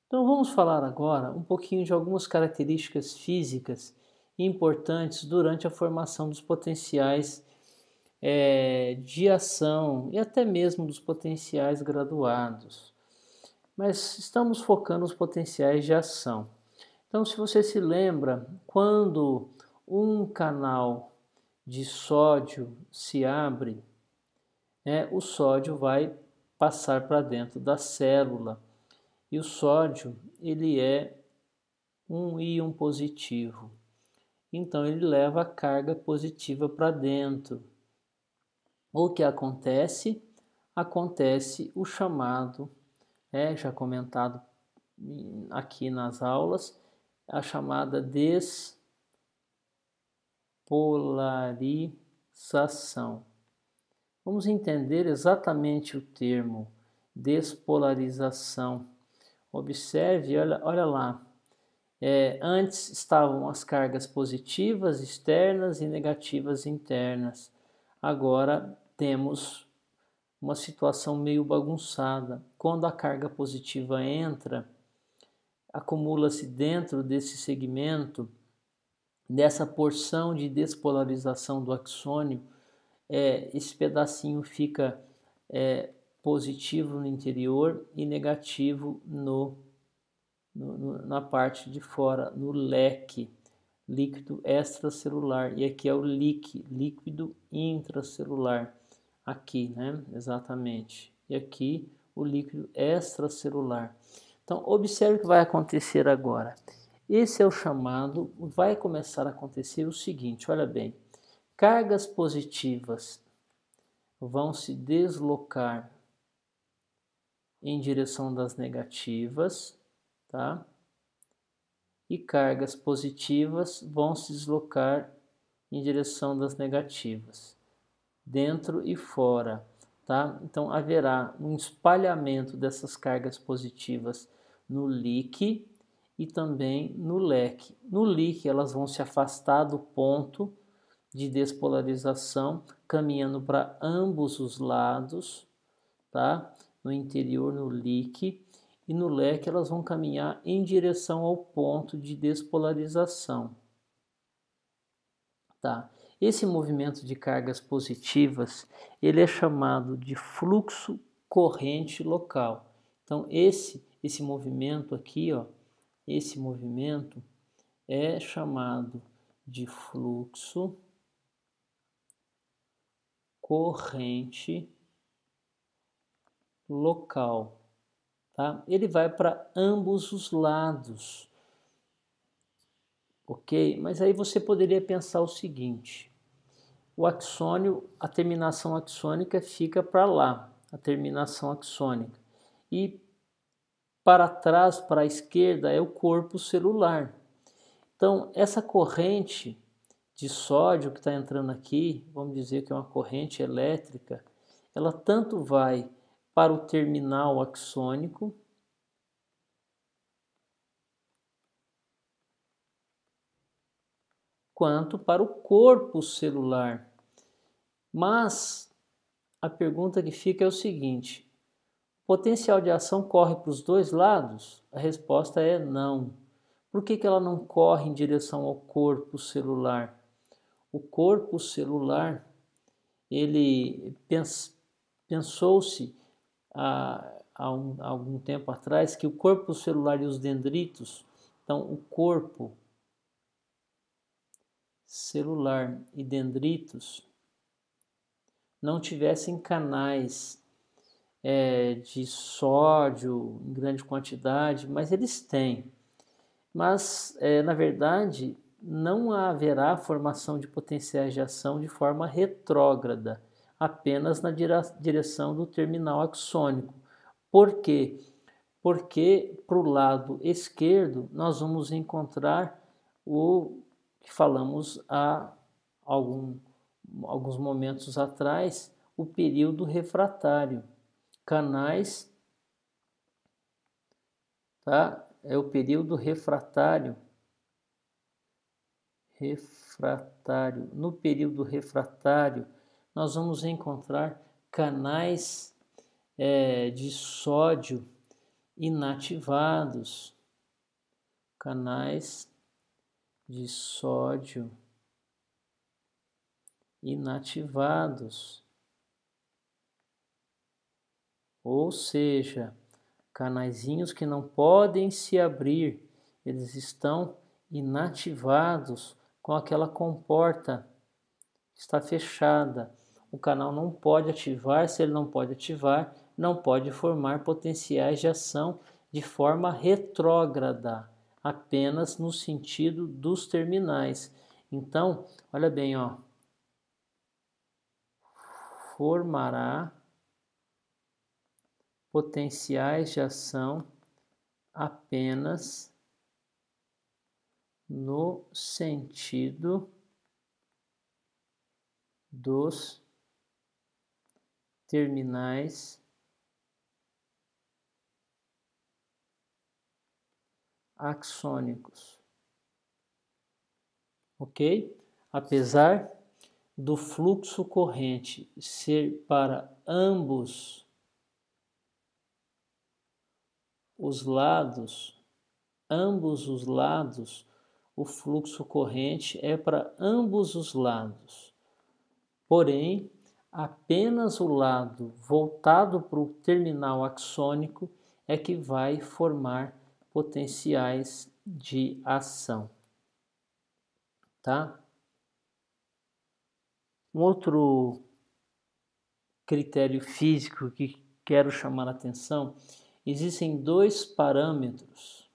Então vamos falar agora um pouquinho de algumas características físicas importantes durante a formação dos potenciais de ação e até mesmo dos potenciais graduados. Mas estamos focando nos potenciais de ação. Então, se você se lembra, quando um canal de sódio se abre, o sódio vai passar para dentro da célula. E o sódio, ele é um íon positivo. Então, ele leva a carga positiva para dentro. O que acontece? Acontece o chamado, já comentado aqui nas aulas, a chamada despolarização. Vamos entender exatamente o termo despolarização. Observe, olha lá. Antes estavam as cargas positivas externas e negativas internas. Agora temos uma situação meio bagunçada. Quando a carga positiva entra, acumula-se dentro desse segmento, dessa porção de despolarização do axônio, esse pedacinho fica positivo no interior e negativo na parte de fora, no leque, líquido extracelular. E aqui é o líquido intracelular. Aqui, né? Exatamente. E aqui o líquido extracelular. Então, observe o que vai acontecer agora. Esse é o chamado, vai começar a acontecer o seguinte, olha bem. Cargas positivas vão se deslocar em direção das negativas, tá? E cargas positivas vão se deslocar em direção das negativas, dentro e fora, tá? Então haverá um espalhamento dessas cargas positivas no leque e também no leque. No leque elas vão se afastar do ponto de despolarização, caminhando para ambos os lados, tá? No interior, no leque, e no leque elas vão caminhar em direção ao ponto de despolarização, tá? Esse movimento de cargas positivas, ele é chamado de fluxo corrente local. Então esse movimento aqui, ó, esse movimento é chamado de fluxo corrente local, tá? Ele vai para ambos os lados, ok? Mas aí você poderia pensar o seguinte: o axônio, a terminação axônica fica para lá, a terminação axônica, e para trás, para a esquerda, é o corpo celular. Então, essa corrente de sódio que está entrando aqui, vamos dizer que é uma corrente elétrica, ela tanto vai para o terminal axônico, quanto para o corpo celular. Mas a pergunta que fica é o seguinte: o potencial de ação corre para os dois lados? A resposta é não. Por que ela não corre em direção ao corpo celular? O corpo celular, ele pensou-se há algum tempo atrás que o corpo celular e os dendritos, então o corpo celular e dendritos, não tivessem canais de sódio em grande quantidade, mas eles têm. Mas, na verdade, não haverá formação de potenciais de ação de forma retrógrada, apenas na direção do terminal axônico. Por quê? Porque para o lado esquerdo nós vamos encontrar o que falamos há alguns momentos atrás, o período refratário. Canais, tá? É o período refratário refratário. No período refratário, nós vamos encontrar canais de sódio inativados. Canais de sódio inativados. Ou seja, canaizinhos que não podem se abrir, eles estão inativados com aquela comporta que está fechada. O canal não pode ativar, se ele não pode ativar, não pode formar potenciais de ação de forma retrógrada, apenas no sentido dos terminais. Então, olha bem, ó, formará potenciais de ação apenas no sentido dos terminais axônicos. Ok? Apesar do fluxo corrente ser para ambos os lados, o fluxo corrente é para ambos os lados. Porém, apenas o lado voltado para o terminal axônico é que vai formar potenciais de ação. Tá? Um outro critério físico que quero chamar a atenção, existem dois parâmetros.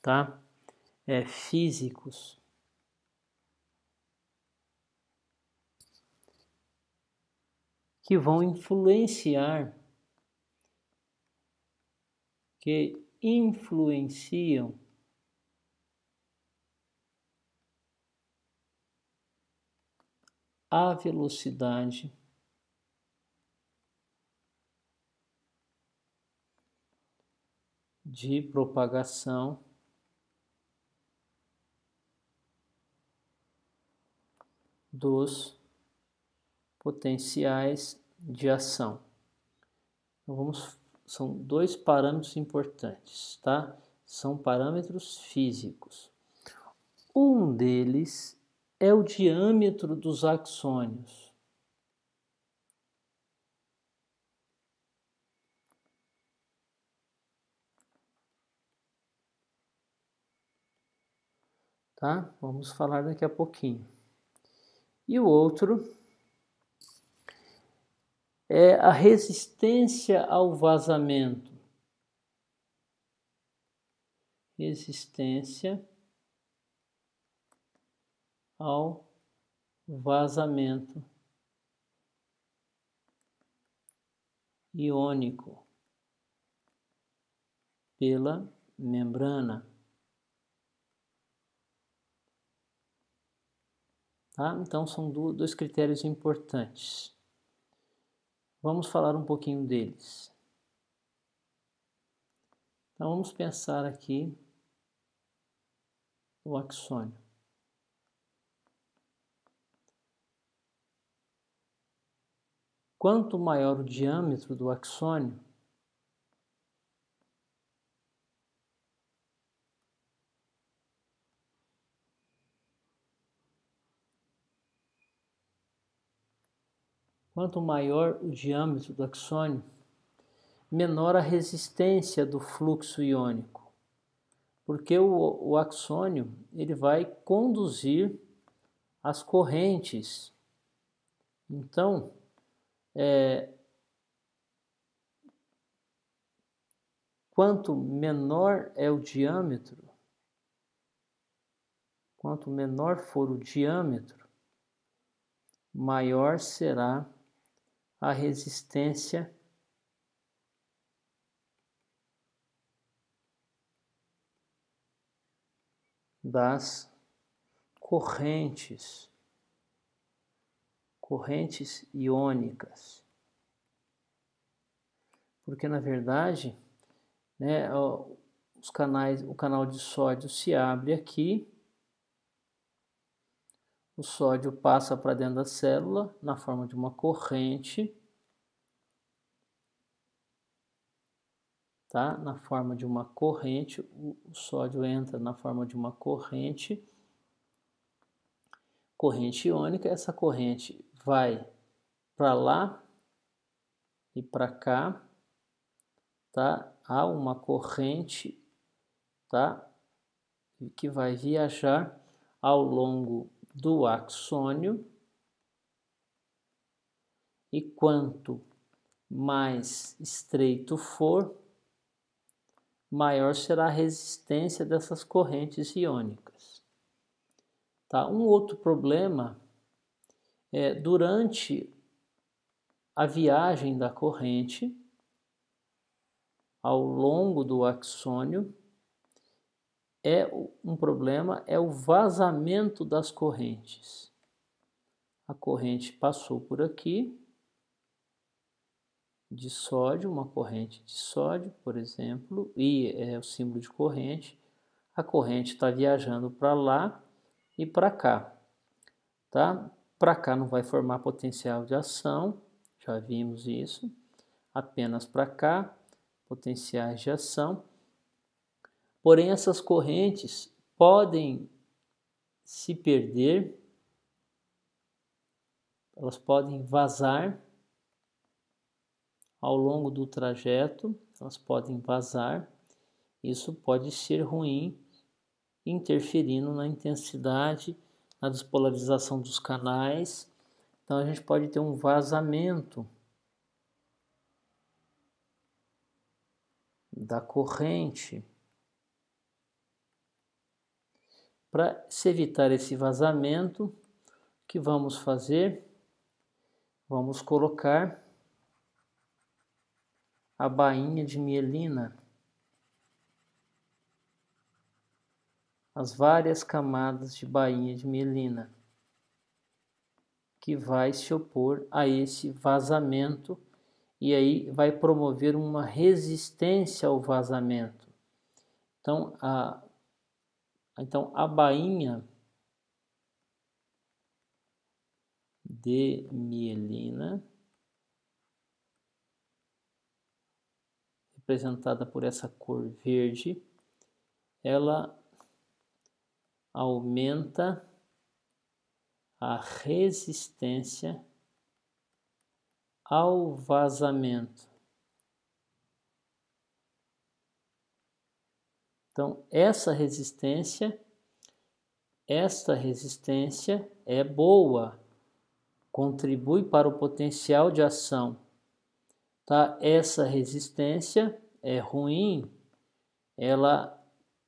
Tá? Físicos que vão influenciam a velocidade de propagação dos potenciais de ação. Então, são dois parâmetros importantes, tá? São parâmetros físicos. Um deles é o diâmetro dos axônios. Tá? Vamos falar daqui a pouquinho. E o outro é a resistência ao vazamento. Resistência ao vazamento iônico pela membrana. Tá? Então, são dois critérios importantes. Vamos falar um pouquinho deles. Então, vamos pensar aqui o axônio. Quanto maior o diâmetro do axônio, menor a resistência do fluxo iônico, porque o axônio ele vai conduzir as correntes. Então, quanto menor é o diâmetro, quanto menor for o diâmetro, maior será a resistência das correntes iônicas. Porque, na verdade, né, o canal de sódio se abre aqui, o sódio passa para dentro da célula na forma de uma corrente, tá? Na forma de uma corrente, o sódio entra na forma de uma corrente iônica. Essa corrente vai para lá e para cá, tá? Há uma corrente, tá? Que vai viajar ao longo do axônio, e quanto mais estreito for, maior será a resistência dessas correntes iônicas. Tá? Um outro problema é durante a viagem da corrente ao longo do axônio, um problema é o vazamento das correntes. A corrente passou por aqui, de sódio, uma corrente de sódio, por exemplo, e é o símbolo de corrente. A corrente está viajando para lá e para cá, tá? Para cá não vai formar potencial de ação, já vimos isso. Apenas para cá, potenciais de ação. Porém, essas correntes podem se perder, elas podem vazar ao longo do trajeto, elas podem vazar. Isso pode ser ruim, interferindo na intensidade, na despolarização dos canais. Então a gente pode ter um vazamento da corrente. Para se evitar esse vazamento, o que vamos fazer? Vamos colocar a bainha de mielina, as várias camadas de bainha de mielina, que vai se opor a esse vazamento e aí vai promover uma resistência ao vazamento. Então a bainha de mielina, representada por essa cor verde, ela aumenta a resistência ao vazamento. Então, esta resistência é boa, contribui para o potencial de ação. Tá? Essa resistência é ruim, ela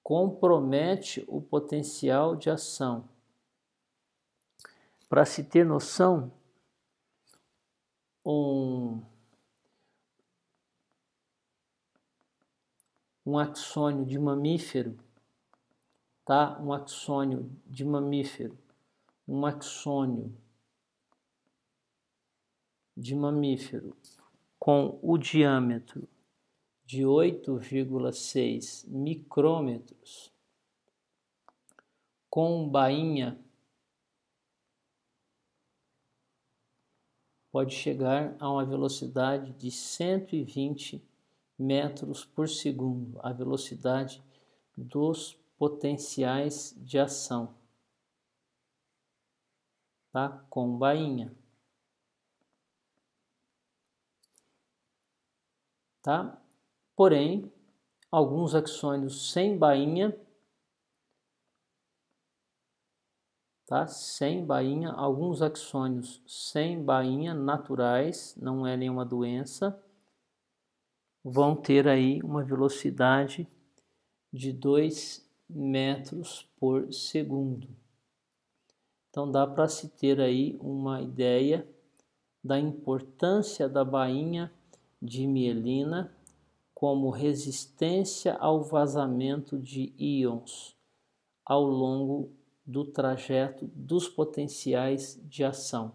compromete o potencial de ação. Para se ter noção, um axônio de mamífero, tá? Um axônio de mamífero com o diâmetro de 8,6 micrômetros, com bainha, pode chegar a uma velocidade de 120 metros por segundo, a velocidade dos potenciais de ação, tá? Com bainha. Tá? Porém, alguns axônios sem bainha, tá? Sem bainha, alguns axônios sem bainha naturais, não é nenhuma doença, vão ter aí uma velocidade de 2 metros por segundo. Então dá para se ter aí uma ideia da importância da bainha de mielina como resistência ao vazamento de íons ao longo do trajeto dos potenciais de ação.